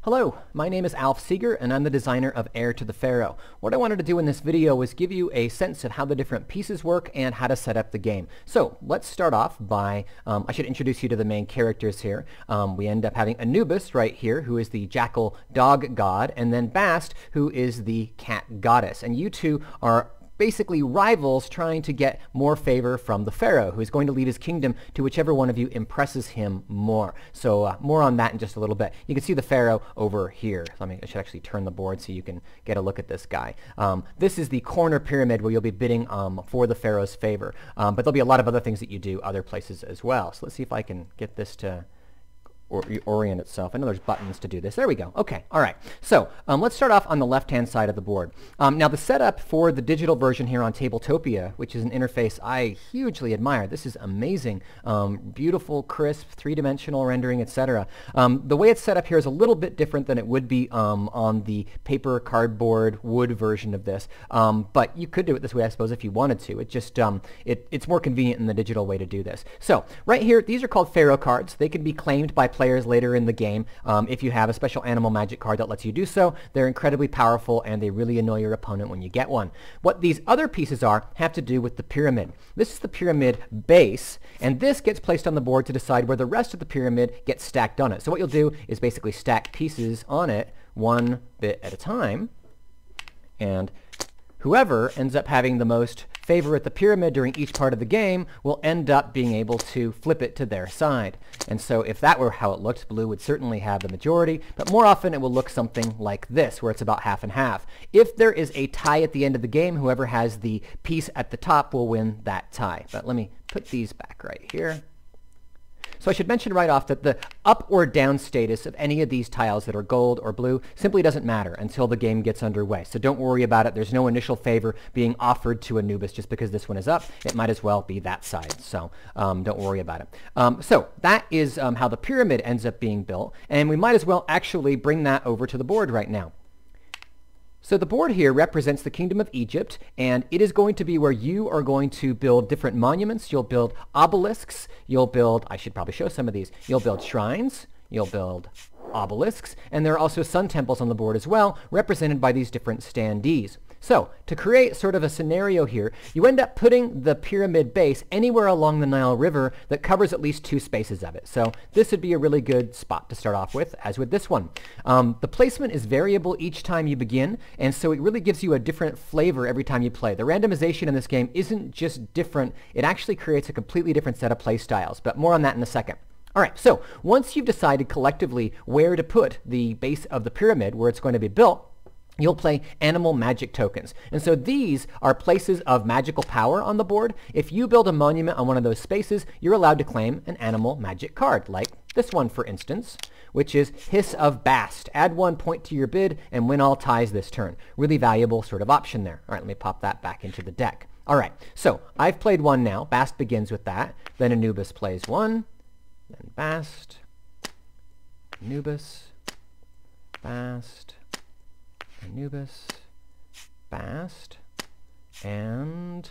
Hello, my name is Alf Seegert and I'm the designer of Heir to the Pharaoh. What I wanted to do in this video was give you a sense of how the different pieces work and how to set up the game. So let's start off by, I should introduce you to the main characters here. We end up having Anubis right here, who is the jackal dog god, and then Bast, who is the cat goddess. And you two are basically rivals trying to get more favor from the Pharaoh, who is going to lead his kingdom to whichever one of you impresses him more. So more on that in just a little bit. You can see the Pharaoh over here. I should actually turn the board so you can get a look at this guy. This is the corner pyramid where you'll be bidding for the Pharaoh's favor. But there'll be a lot of other things that you do other places as well. So let's see if I can get this to orient itself. I know there's buttons to do this. There we go. Okay. All right. So let's start off on the left-hand side of the board. Now the setup for the digital version here on Tabletopia, which is an interface I hugely admire. This is amazing. Beautiful, crisp, three-dimensional rendering, etc. The way it's set up here is a little bit different than it would be on the paper, cardboard, wood version of this. But you could do it this way, I suppose, if you wanted to. It just it's more convenient in the digital way to do this. So right here, these are called Pharaoh cards. They can be claimed by players later in the game if you have a special animal magic card that lets you do so. They're incredibly powerful and they really annoy your opponent when you get one. What these other pieces have to do with the pyramid. This is the pyramid base, and this gets placed on the board to decide where the rest of the pyramid gets stacked on it. So what you'll do is basically stack pieces on it one bit at a time, and whoever ends up having the most favor at the pyramid during each part of the game will end up being able to flip it to their side. And so if that were how it looked, blue would certainly have the majority, but more often it will look something like this, where it's about half and half. If there is a tie at the end of the game, whoever has the piece at the top will win that tie. But let me put these back right here. So I should mention right off that the up or down status of any of these tiles that are gold or blue simply doesn't matter until the game gets underway. So don't worry about it. There's no initial favor being offered to Anubis just because this one is up. It might as well be that side. So don't worry about it. So that is how the pyramid ends up being built. And we might as well actually bring that over to the board right now. So the board here represents the Kingdom of Egypt, and it is going to be where you are going to build different monuments. You'll build obelisks. You'll build, I should probably show some of these. You'll build shrines. You'll build obelisks. And there are also sun temples on the board as well, represented by these different standees. So to create sort of a scenario here, you end up putting the pyramid base anywhere along the Nile River that covers at least 2 spaces of it. So this would be a really good spot to start off with, as with this one. The placement is variable each time you begin, and so it really gives you a different flavor every time you play. The randomization in this game isn't just different, it actually creates a completely different set of play styles, but more on that in a second. All right, so once you've decided collectively where to put the base of the pyramid, where it's going to be built, you'll play animal magic tokens. And so these are places of magical power on the board. If you build a monument on one of those spaces, you're allowed to claim an animal magic card, like this one, for instance, which is Hiss of Bast. Add 1 point to your bid and win all ties this turn. Really valuable sort of option there. All right, let me pop that back into the deck. All right, so I've played one now. Bast begins with that. Then Anubis plays one. Then Bast, Anubis, Bast, Anubis, Bast, and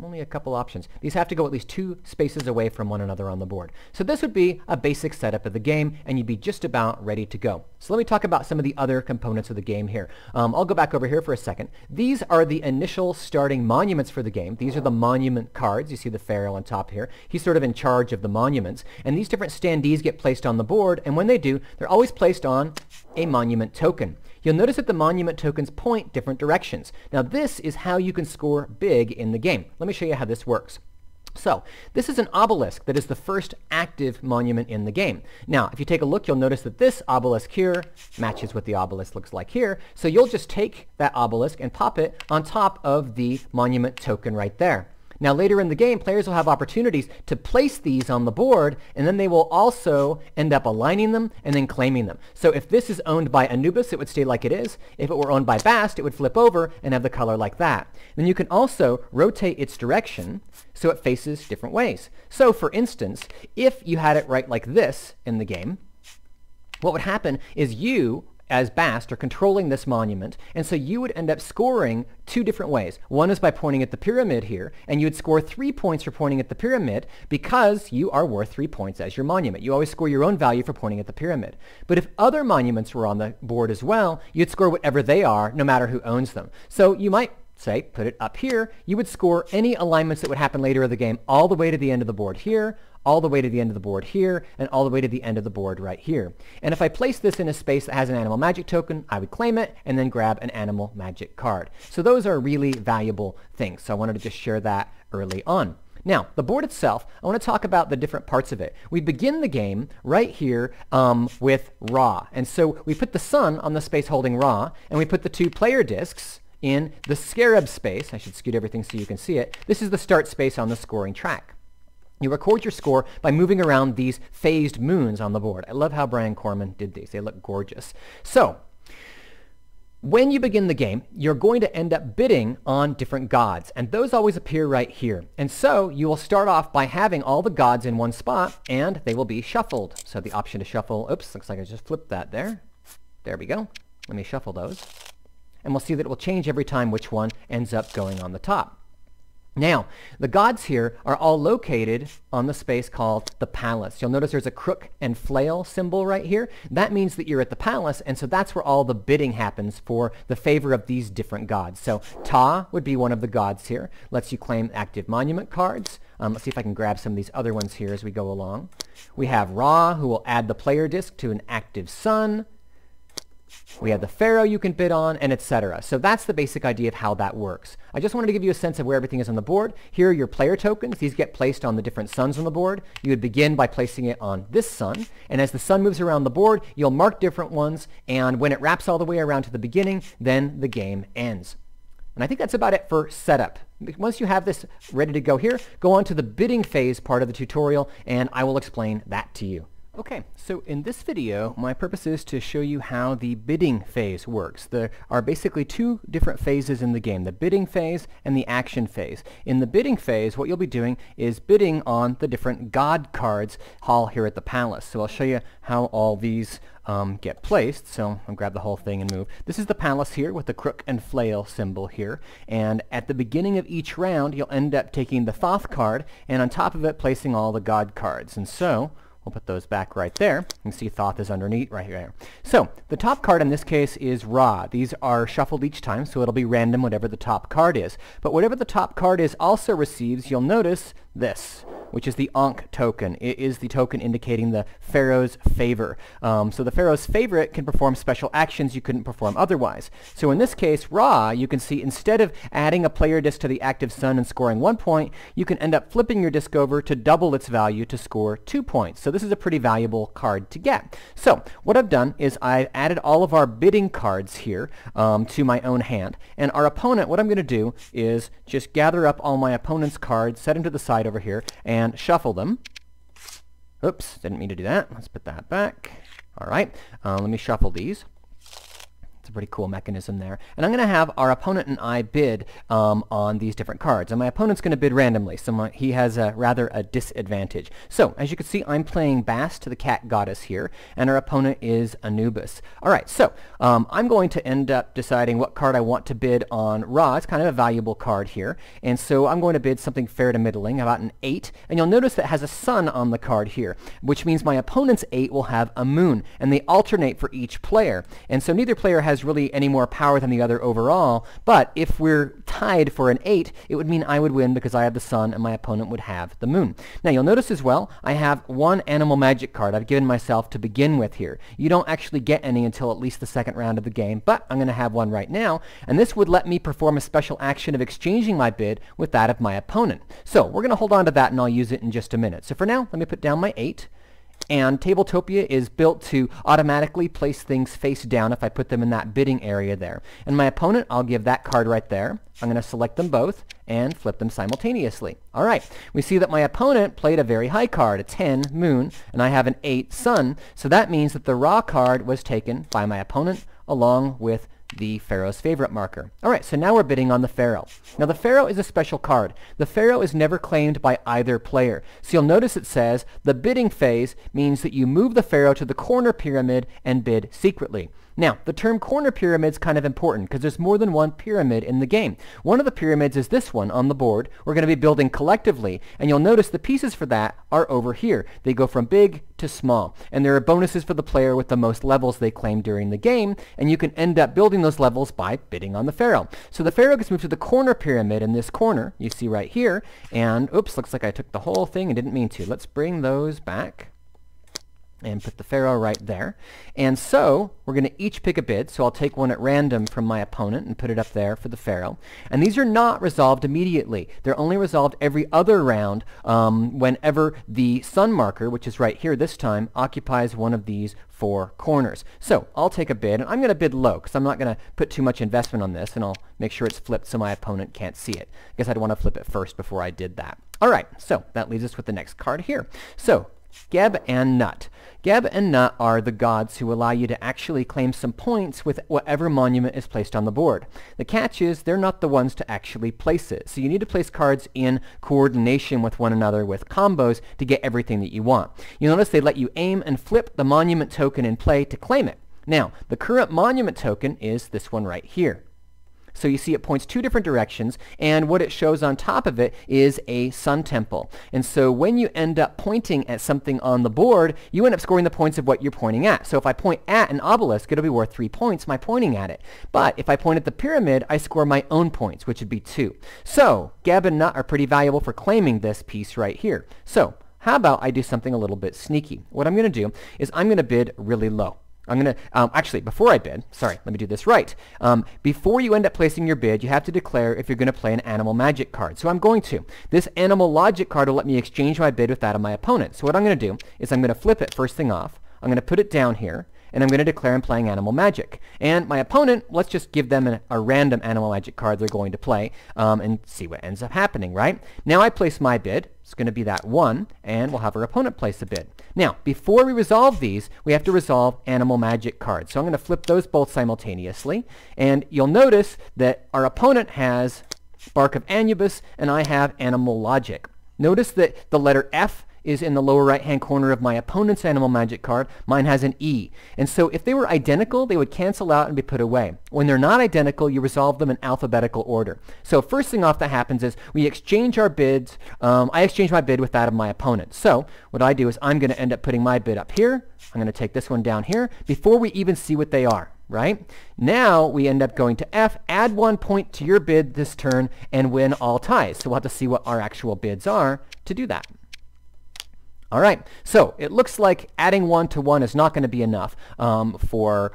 only a couple options. These have to go at least 2 spaces away from one another on the board. So this would be a basic setup of the game, and you'd be just about ready to go. So let me talk about some of the other components of the game here. I'll go back over here for a second. These are the initial starting monuments for the game. These are the monument cards. You see the Pharaoh on top here. He's sort of in charge of the monuments. And these different standees get placed on the board, and when they do, they're always placed on a monument token. You'll notice that the monument tokens point different directions. Now this is how you can score big in the game. Let me show you how this works. So this is an obelisk that is the first active monument in the game. Now if you take a look, you'll notice that this obelisk here matches what the obelisk looks like here. So you'll just take that obelisk and pop it on top of the monument token right there. Now later in the game, players will have opportunities to place these on the board, and then they will also end up aligning them and then claiming them. So if this is owned by Anubis, it would stay like it is. If it were owned by Bast, it would flip over and have the color like that. Then you can also rotate its direction so it faces different ways. So for instance, if you had it right like this in the game, what would happen is you as Bast are controlling this monument, and so you would end up scoring two different ways. One is by pointing at the pyramid here, and you would score 3 points for pointing at the pyramid because you are worth 3 points as your monument. You always score your own value for pointing at the pyramid. But if other monuments were on the board as well, you'd score whatever they are, no matter who owns them. So you might say, put it up here, you would score any alignments that would happen later in the game all the way to the end of the board here, all the way to the end of the board here, and all the way to the end of the board right here. And if I place this in a space that has an animal magic token, I would claim it and then grab an animal magic card. So those are really valuable things. So I wanted to just share that early on. Now, the board itself, I want to talk about the different parts of it. We begin the game right here with Ra. And so we put the sun on the space holding Ra, and we put the 2 player discs in the scarab space. I should scoot everything so you can see it. This is the start space on the scoring track. You record your score by moving around these phased moons on the board. I love how Brian Corman did these. They look gorgeous. So, when you begin the game, you're going to end up bidding on different gods, and those always appear right here. And so, you will start off by having all the gods in one spot, and they will be shuffled. So the option to shuffle, oops, looks like I just flipped that there. There we go. Let me shuffle those. And we'll see that it will change every time which one ends up going on the top. Now, the gods here are all located on the space called the palace. You'll notice there's a crook and flail symbol right here. That means that you're at the palace, and so that's where all the bidding happens for the favor of these different gods. So Ta would be one of the gods here. Lets you claim active monument cards. Let's see if I can grab some of these other ones here as we go along. We have Ra, who will add the player disc to an active sun. We have the Pharaoh you can bid on, and etc. So that's the basic idea of how that works. I just wanted to give you a sense of where everything is on the board. Here are your player tokens. These get placed on the different suns on the board. You would begin by placing it on this sun, and as the sun moves around the board, you'll mark different ones, and when it wraps all the way around to the beginning, then the game ends. And I think that's about it for setup. Once you have this ready to go here, go on to the bidding phase part of the tutorial, and I will explain that to you. Okay, so in this video, my purpose is to show you how the bidding phase works. There are basically 2 different phases in the game, the bidding phase and the action phase. In the bidding phase, what you'll be doing is bidding on the different god cards all here at the palace. So I'll show you how all these get placed. So I'll grab the whole thing and move. This is the palace here with the crook and flail symbol here. And at the beginning of each round, you'll end up taking the Thoth card and on top of it placing all the god cards. And so we'll put those back right there. You can see Thoth is underneath right here. So the top card in this case is Ra. These are shuffled each time, so it'll be random whatever the top card is. But whatever the top card is also receives, you'll notice this, which is the Ankh token. It is the token indicating the Pharaoh's favor. So the Pharaoh's favorite can perform special actions you couldn't perform otherwise. So in this case, Ra, you can see instead of adding a player disc to the active sun and scoring 1 point, you can end up flipping your disc over to double its value to score 2 points. So this is a pretty valuable card to get. So what I've done is I've added all of our bidding cards here to my own hand. And our opponent, what I'm going to do is just gather up all my opponent's cards, set them to the side over here, and shuffle them. Oops, didn't mean to do that. Let's put that back. All right, let me shuffle these. It's a pretty cool mechanism there. And I'm going to have our opponent and I bid on these different cards. And my opponent's going to bid randomly, so he has rather a disadvantage. So, as you can see, I'm playing Bast, the cat goddess here, and our opponent is Anubis. All right, so I'm going to end up deciding what card I want to bid on Ra. It's kind of a valuable card here. And so I'm going to bid something fair to middling, about an 8. And you'll notice that it has a sun on the card here, which means my opponent's 8 will have a moon. And they alternate for each player. And so neither player has really any more power than the other overall, but if we're tied for an 8, it would mean I would win because I have the sun and my opponent would have the moon. Now you'll notice as well, I have 1 animal magic card I've given myself to begin with here. You don't actually get any until at least the second round of the game, but I'm going to have 1 right now, and this would let me perform a special action of exchanging my bid with that of my opponent. So we're going to hold on to that and I'll use it in just a minute. So for now, let me put down my 8. And Tabletopia is built to automatically place things face down if I put them in that bidding area there. And my opponent, I'll give that card right there. I'm going to select them both and flip them simultaneously. All right, we see that my opponent played a very high card, a 10 moon, and I have an 8 sun. So that means that the Ra card was taken by my opponent along with the Pharaoh's favorite marker. All right, so now we're bidding on the Pharaoh. Now the Pharaoh is a special card. The Pharaoh is never claimed by either player. So you'll notice it says the bidding phase means that you move the Pharaoh to the corner pyramid and bid secretly. Now, the term corner pyramid is kind of important because there's more than one pyramid in the game. One of the pyramids is this one on the board. We're going to be building collectively, and you'll notice the pieces for that are over here. They go from big to small, and there are bonuses for the player with the most levels they claim during the game, and you can end up building those levels by bidding on the Pharaoh. So the Pharaoh gets moved to the corner pyramid in this corner, you see right here, and oops, looks like I took the whole thing and didn't mean to. Let's bring those back and put the Pharaoh right there. And so we're going to each pick a bid. So I'll take one at random from my opponent and put it up there for the Pharaoh. And these are not resolved immediately. They're only resolved every other round whenever the sun marker, which is right here this time, occupies one of these 4 corners. So I'll take a bid, and I'm going to bid low because I'm not going to put too much investment on this, and I'll make sure it's flipped so my opponent can't see it. I guess I'd want to flip it first before I did that. All right, so that leaves us with the next card here. So Geb and Nut. Geb and Nut are the gods who allow you to actually claim some points with whatever monument is placed on the board. The catch is they're not the ones to actually place it. So you need to place cards in coordination with one another with combos to get everything that you want. You'll notice they let you aim and flip the monument token in play to claim it. Now, the current monument token is this one right here. So you see it points 2 different directions, and what it shows on top of it is a sun temple. And so when you end up pointing at something on the board, you end up scoring the points of what you're pointing at. So if I point at an obelisk, it'll be worth 3 points by pointing at it. But if I point at the pyramid, I score my own points, which would be 2. So Geb and Nut are pretty valuable for claiming this piece right here. So how about I do something a little bit sneaky? What I'm going to do is I'm going to bid really low. I'm going to, actually, before I bid, sorry, let me do this right. Before you end up placing your bid, you have to declare if you're going to play an animal magic card. So I'm going to. This animal logic card will let me exchange my bid with that of my opponent. So what I'm going to do is I'm going to flip it first thing off. I'm going to put it down here, and I'm going to declare I'm playing animal magic. And my opponent, let's just give them a random animal magic card they're going to play and see what ends up happening, right? Now I place my bid. It's going to be that 1, and we'll have our opponent place a bid. Now, before we resolve these, we have to resolve animal magic cards. So I'm going to flip those both simultaneously, and you'll notice that our opponent has Bark of Anubis, and I have Animal Logic. Notice that the letter F is in the lower right-hand corner of my opponent's animal magic card. Mine has an E. And so if they were identical, they would cancel out and be put away. When they're not identical, you resolve them in alphabetical order. So first thing off that happens is we exchange our bids. I exchange my bid with that of my opponent. So what I do is I'm going to end up putting my bid up here. I'm going to take this one down here before we even see what they are. Right? Now we end up going to F, add 1 point to your bid this turn, and win all ties. So we'll have to see what our actual bids are to do that. All right, so it looks like adding 1 to 1 is not going to be enough for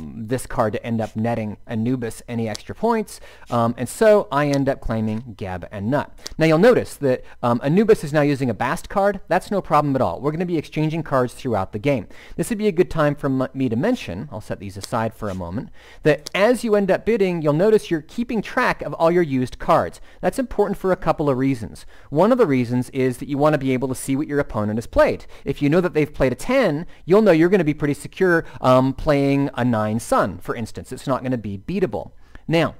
this card to end up netting Anubis any extra points, and so I end up claiming Geb and Nut. Now you'll notice that Anubis is now using a Bast card. That's no problem at all. We're going to be exchanging cards throughout the game. This would be a good time for me to mention, I'll set these aside for a moment, that as you end up bidding, you'll notice you're keeping track of all your used cards. That's important for a couple of reasons. One of the reasons is that you want to be able to see what your opponent has played. If you know that they've played a 10, you'll know you're going to be pretty secure playing a 9 sun, for instance. It's not going to be beatable. Now,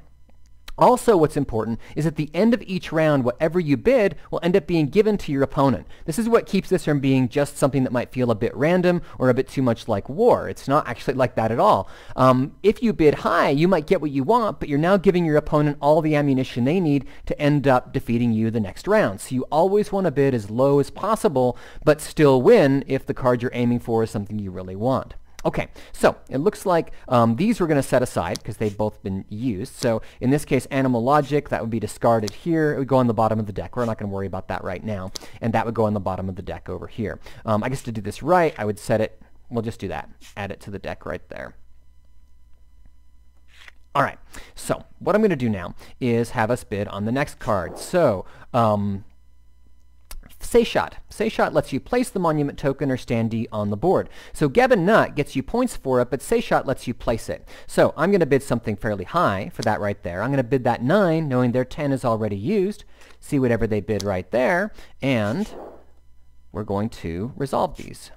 also what's important is at the end of each round, whatever you bid will end up being given to your opponent. This is what keeps this from being just something that might feel a bit random or a bit too much like war. It's not actually like that at all. If you bid high, you might get what you want, but you're now giving your opponent all the ammunition they need to end up defeating you the next round. So you always want to bid as low as possible, but still win if the card you're aiming for is something you really want. Okay, so it looks like these we're going to set aside because they've both been used. So in this case, Animal Logic, that would be discarded here. It would go on the bottom of the deck. We're not going to worry about that right now. And that would go on the bottom of the deck over here. I guess to do this right, I would set it, we'll just do that. Add it to the deck right there. All right, so what I'm going to do now is have us bid on the next card. So, Seishot. Seishot lets you place the monument token or standee on the board. So Geb and Nut gets you points for it, but Seishot lets you place it. So I'm going to bid something fairly high for that right there. I'm going to bid that 9, knowing their 10 is already used. See whatever they bid right there, and we're going to resolve these.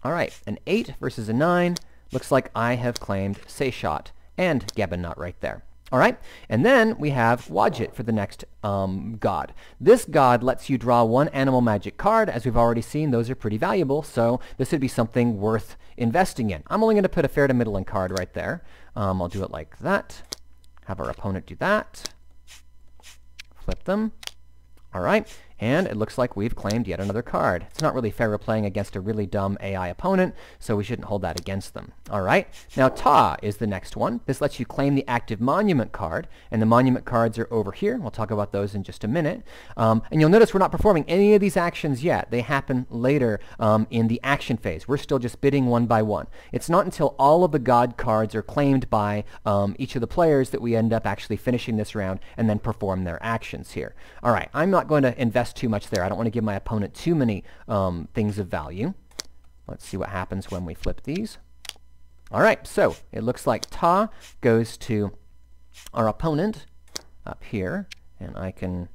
All right, an 8 versus a 9. Looks like I have claimed Seishot and Geb and Nut right there. All right, and then we have Wadjet for the next god. This god lets you draw one animal magic card. As we've already seen, those are pretty valuable, so this would be something worth investing in. I'm only going to put a fair to middling card right there. I'll do it like that. Have our opponent do that. Flip them. All right, and it looks like we've claimed yet another card. It's not really fair we're playing against a really dumb AI opponent, so we shouldn't hold that against them. All right, now Ta is the next one. This lets you claim the active monument card, and the monument cards are over here. We'll talk about those in just a minute. And you'll notice we're not performing any of these actions yet. They happen later in the action phase. We're still just bidding one by one. It's not until all of the god cards are claimed by each of the players that we end up actually finishing this round and then perform their actions here. All right, I'm not going to invest too much there. I don't want to give my opponent too many things of value. Let's see what happens when we flip these. All right, so it looks like Ta goes to our opponent up here, and I can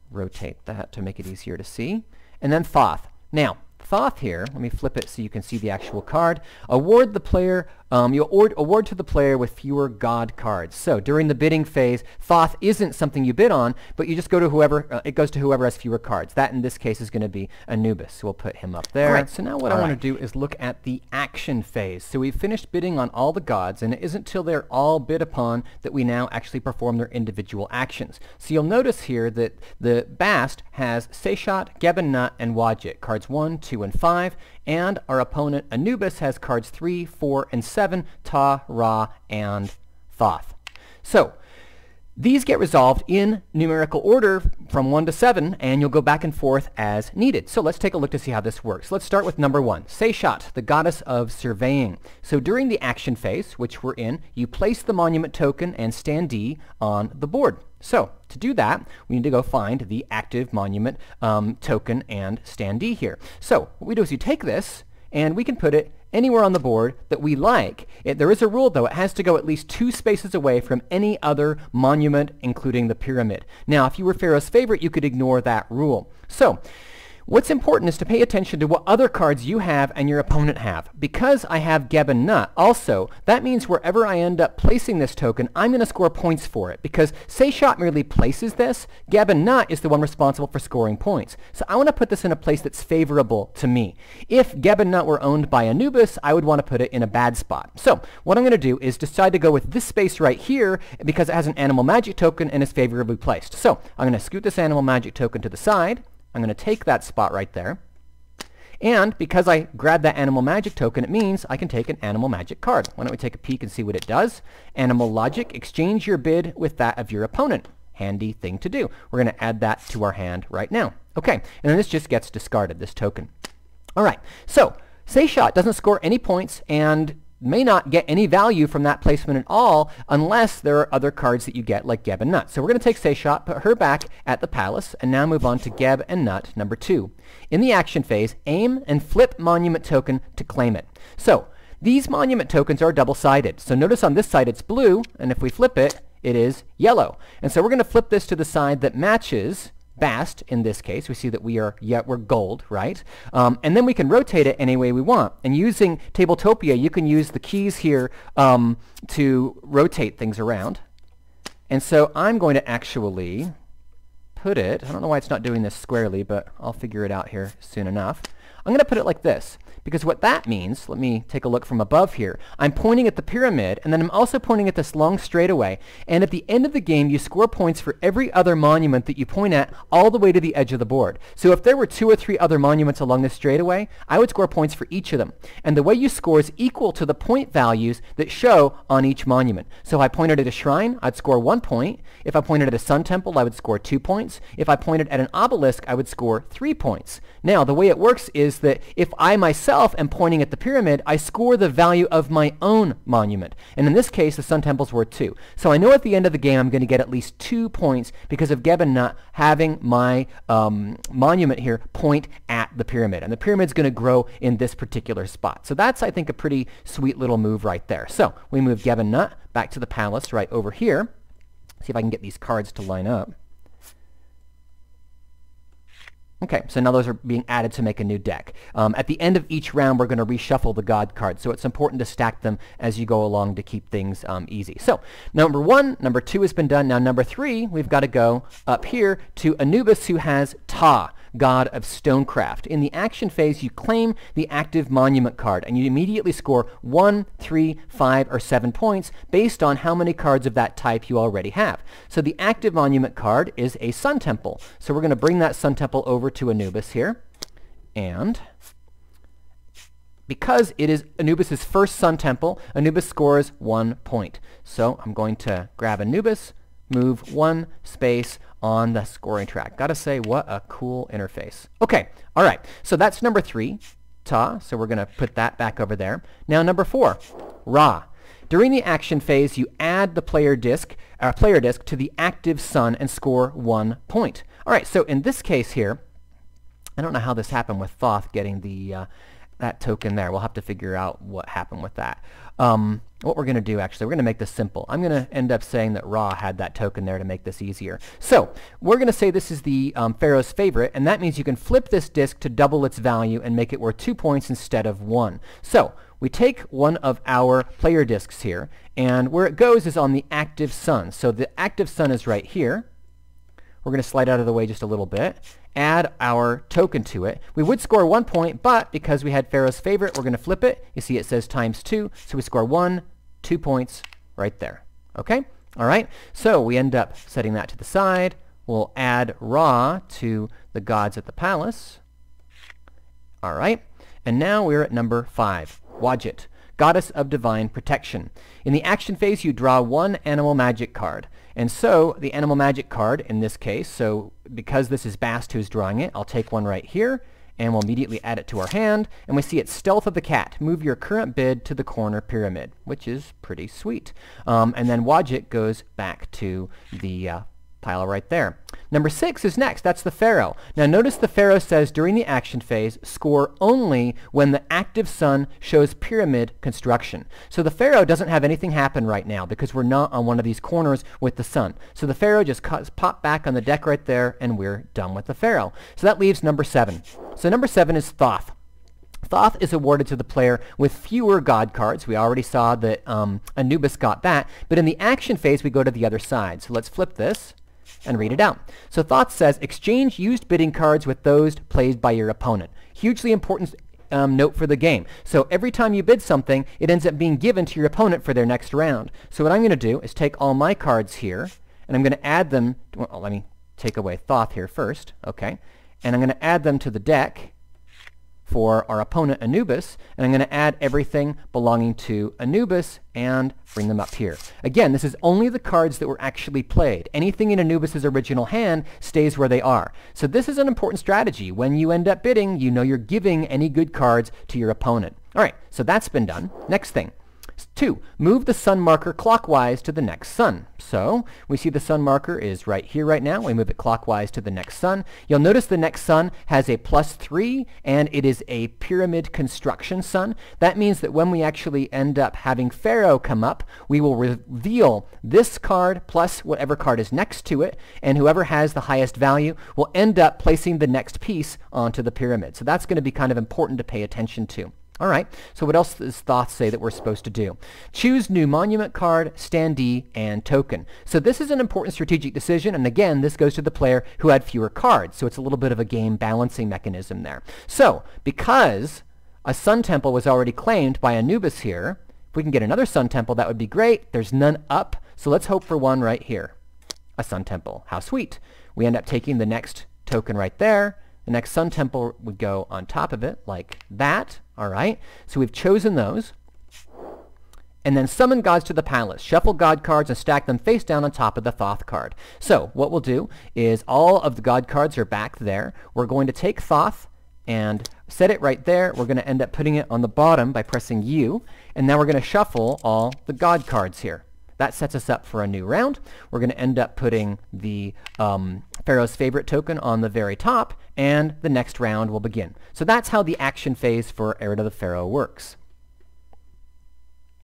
rotate that to make it easier to see. And then Thoth. Now, Thoth here, let me flip it so you can see the actual card. Award the player, you award to the player with fewer god cards. So during the bidding phase, Thoth isn't something you bid on, but you just go to whoever, it goes to whoever has fewer cards. That in this case is going to be Anubis. So we'll put him up there. All right, so now what I want to do is look at the action phase. So we've finished bidding on all the gods, and it isn't till they're all bid upon that we now actually perform their individual actions. So you'll notice here that the Bast has Seishot, Gebben Nut, and Wadjet, cards 1, 2, and 5, and our opponent Anubis has cards 3, 4, and 7, Ta, Ra, and Thoth. So these get resolved in numerical order from 1 to 7, and you'll go back and forth as needed. So let's take a look to see how this works. Let's start with number 1, Seishot, the goddess of surveying. So during the action phase, which we're in, you place the monument token and standee on the board. So to do that, we need to go find the active monument token and standee here. So what we do is you take this, and we can put it anywhere on the board that we like. There is a rule, though. It has to go at least 2 spaces away from any other monument, including the pyramid. Now, if you were Pharaoh's favorite, you could ignore that rule. So what's important is to pay attention to what other cards you have and your opponent have. Because I have Gebben Nut also, that means wherever I end up placing this token, I'm going to score points for it. Because Seishot merely places this, Gebben Nut is the one responsible for scoring points. So I want to put this in a place that's favorable to me. If Gebben Nut were owned by Anubis, I would want to put it in a bad spot. So what I'm going to do is decide to go with this space right here because it has an animal magic token and is favorably placed. So I'm going to scoot this animal magic token to the side. I'm going to take that spot right there. And because I grabbed that animal magic token, it means I can take an animal magic card. Why don't we take a peek and see what it does? Animal logic, exchange your bid with that of your opponent. Handy thing to do. We're going to add that to our hand right now. Okay, and then this just gets discarded, this token. All right, so Seishot doesn't score any points and may not get any value from that placement at all unless there are other cards that you get like Geb and Nut. So we're going to take Seishot, put her back at the palace, and now move on to Geb and Nut number 2. In the action phase, aim and flip monument token to claim it. So these monument tokens are double-sided. So notice on this side it's blue, and if we flip it, it is yellow. And so we're going to flip this to the side that matches Bast. In this case, we see that we're gold, right? And then we can rotate it any way we want. And using Tabletopia, you can use the keys here to rotate things around. And so I'm going to actually put it, I don't know why it's not doing this squarely, but I'll figure it out here soon enough. I'm going to put it like this. Because what that means, let me take a look from above here, I'm pointing at the pyramid, and then I'm also pointing at this long straightaway, and at the end of the game, you score points for every other monument that you point at all the way to the edge of the board. So if there were 2 or 3 other monuments along this straightaway, I would score points for each of them. And the way you score is equal to the point values that show on each monument. So if I pointed at a shrine, I'd score 1 point. If I pointed at a sun temple, I would score 2 points. If I pointed at an obelisk, I would score 3 points. Now, the way it works is that if I myself am pointing at the pyramid, I score the value of my own monument. And in this case, the sun temple's worth 2. So I know at the end of the game I'm going to get at least 2 points because of Geb and Nut having my monument here point at the pyramid. And the pyramid's going to grow in this particular spot. So that's, I think, a pretty sweet little move right there. So we move Geb and Nut back to the palace right over here. See if I can get these cards to line up. Okay, so now those are being added to make a new deck. At the end of each round, we're going to reshuffle the God cards, so it's important to stack them as you go along to keep things easy. So, number 1, number 2 has been done. Now, number 3, we've got to go up here to Anubis, who has Ta, God of Stonecraft. In the action phase, you claim the active monument card, and you immediately score 1, 3, 5, or 7 points based on how many cards of that type you already have. So the active monument card is a Sun Temple. So we're going to bring that Sun Temple over to Anubis here, and because it is Anubis's first Sun Temple, Anubis scores 1 point. So I'm going to grab Anubis, move 1 space on the scoring track. Gotta say, what a cool interface. Okay, all right, so that's number 3, Ta, so we're gonna put that back over there. Now number 4, Ra. During the action phase, you add the player disc to the active sun and score 1 point. All right, so in this case here, I don't know how this happened with Thoth getting the that token there. We'll have to figure out what happened with that. What we're going to do, actually, we're going to make this simple. I'm going to end up saying that Ra had that token there to make this easier. So we're going to say this is the Pharaoh's favorite, and that means you can flip this disc to double its value and make it worth 2 points instead of 1. So we take one of our player discs here, and where it goes is on the active sun. So the active sun is right here. We're going to slide out of the way just a little bit, add our token to it. We would score 1 point, but because we had Pharaoh's favorite, we're going to flip it. You see it says ×2, so we score 1, 2 points right there. Okay? All right? So we end up setting that to the side. We'll add Ra to the gods at the palace. All right? And now we're at number 5, Wadjet, Goddess of Divine Protection. In the action phase, you draw 1 animal magic card. And so the animal magic card in this case, so because this is Bast who's drawing it, I'll take one right here, and we'll immediately add it to our hand, and we see it's Stealth of the Cat. Move your current bid to the corner pyramid, which is pretty sweet. And then Wadjet goes back to the pile right there. Number 6 is next. That's the Pharaoh. Now notice the Pharaoh says during the action phase, score only when the active sun shows pyramid construction. So the Pharaoh doesn't have anything happen right now because we're not on one of these corners with the sun. So the Pharaoh just pop back on the deck right there, and we're done with the Pharaoh. So that leaves number 7. So number 7 is Thoth. Thoth is awarded to the player with fewer god cards. We already saw that Anubis got that. But in the action phase, we go to the other side. So let's flip this and read it out. So Thoth says, exchange used bidding cards with those played by your opponent. Hugely important note for the game. So every time you bid something, it ends up being given to your opponent for their next round. So what I'm going to do is take all my cards here, and I'm going to add them, well, let me take away Thoth here first, okay, and I'm going to add them to the deck for our opponent Anubis, and I'm going to add everything belonging to Anubis and bring them up here. Again, this is only the cards that were actually played. Anything in Anubis's original hand stays where they are. So this is an important strategy. When you end up bidding, you know you're giving any good cards to your opponent. All right, so that's been done. Next thing. 2, move the sun marker clockwise to the next sun. So we see the sun marker is right here right now. We move it clockwise to the next sun. You'll notice the next sun has a +3, and it is a pyramid construction sun. That means that when we actually end up having Pharaoh come up, we will reveal this card plus whatever card is next to it, and whoever has the highest value will end up placing the next piece onto the pyramid. So that's going to be kind of important to pay attention to. All right, so what else does Thoth say that we're supposed to do? Choose new monument card, standee, and token. So this is an important strategic decision, and again, this goes to the player who had fewer cards, so it's a little bit of a game balancing mechanism there. So, because a sun temple was already claimed by Anubis here, if we can get another sun temple, that would be great. There's none up, so let's hope for one right here. A sun temple. How sweet. We end up taking the next token right there. The next sun temple would go on top of it like that. All right, so we've chosen those. And then summon gods to the palace. Shuffle god cards and stack them face down on top of the Thoth card. So what we'll do is all of the god cards are back there. We're going to take Thoth and set it right there. We're going to end up putting it on the bottom by pressing U. And now we're going to shuffle all the god cards here. That sets us up for a new round. We're going to end up putting the Pharaoh's favorite token on the very top, and the next round will begin. So that's how the action phase for Heir to the Pharaoh works.